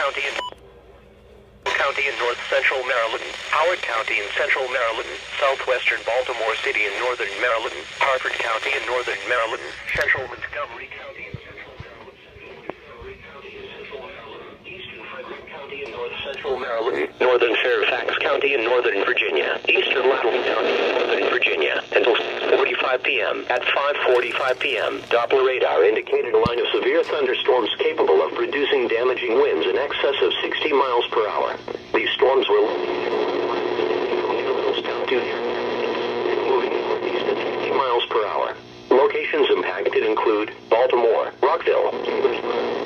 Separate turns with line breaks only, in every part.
County in north central Maryland, Howard County in central Maryland, southwestern Baltimore City in northern Maryland, Harford County in northern Maryland, central Montgomery County in central Maryland, eastern Frederick County in north central Maryland, northern Fairfax County in northern Virginia, eastern Loudoun County in northern Virginia, until 6:45 p.m. At 5:45 p.m., Doppler radar indicated a line of severe thunderstorms capable of producing damaging winds in excess of 60 miles per hour. These storms were moving northeast at 60 miles per hour. Locations impacted include Baltimore, Rockville,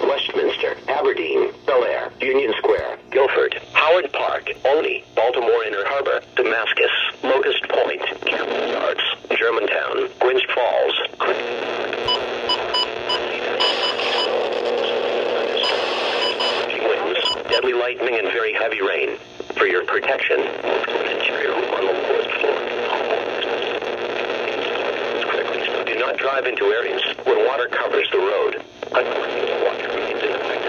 Westminster, Aberdeen, Bel Air, Union Square, Guilford, Howard Park, Olney, Baltimore Inner Harbor, Damascus, Locust Point, Camden Yards, Germantown, Gwynst Falls, winds, deadly lightning, and very heavy rain. For your protection, move to an interior room on the lowest floor. Do not drive into areas where water covers the road. Unfortunately, water remains in effect.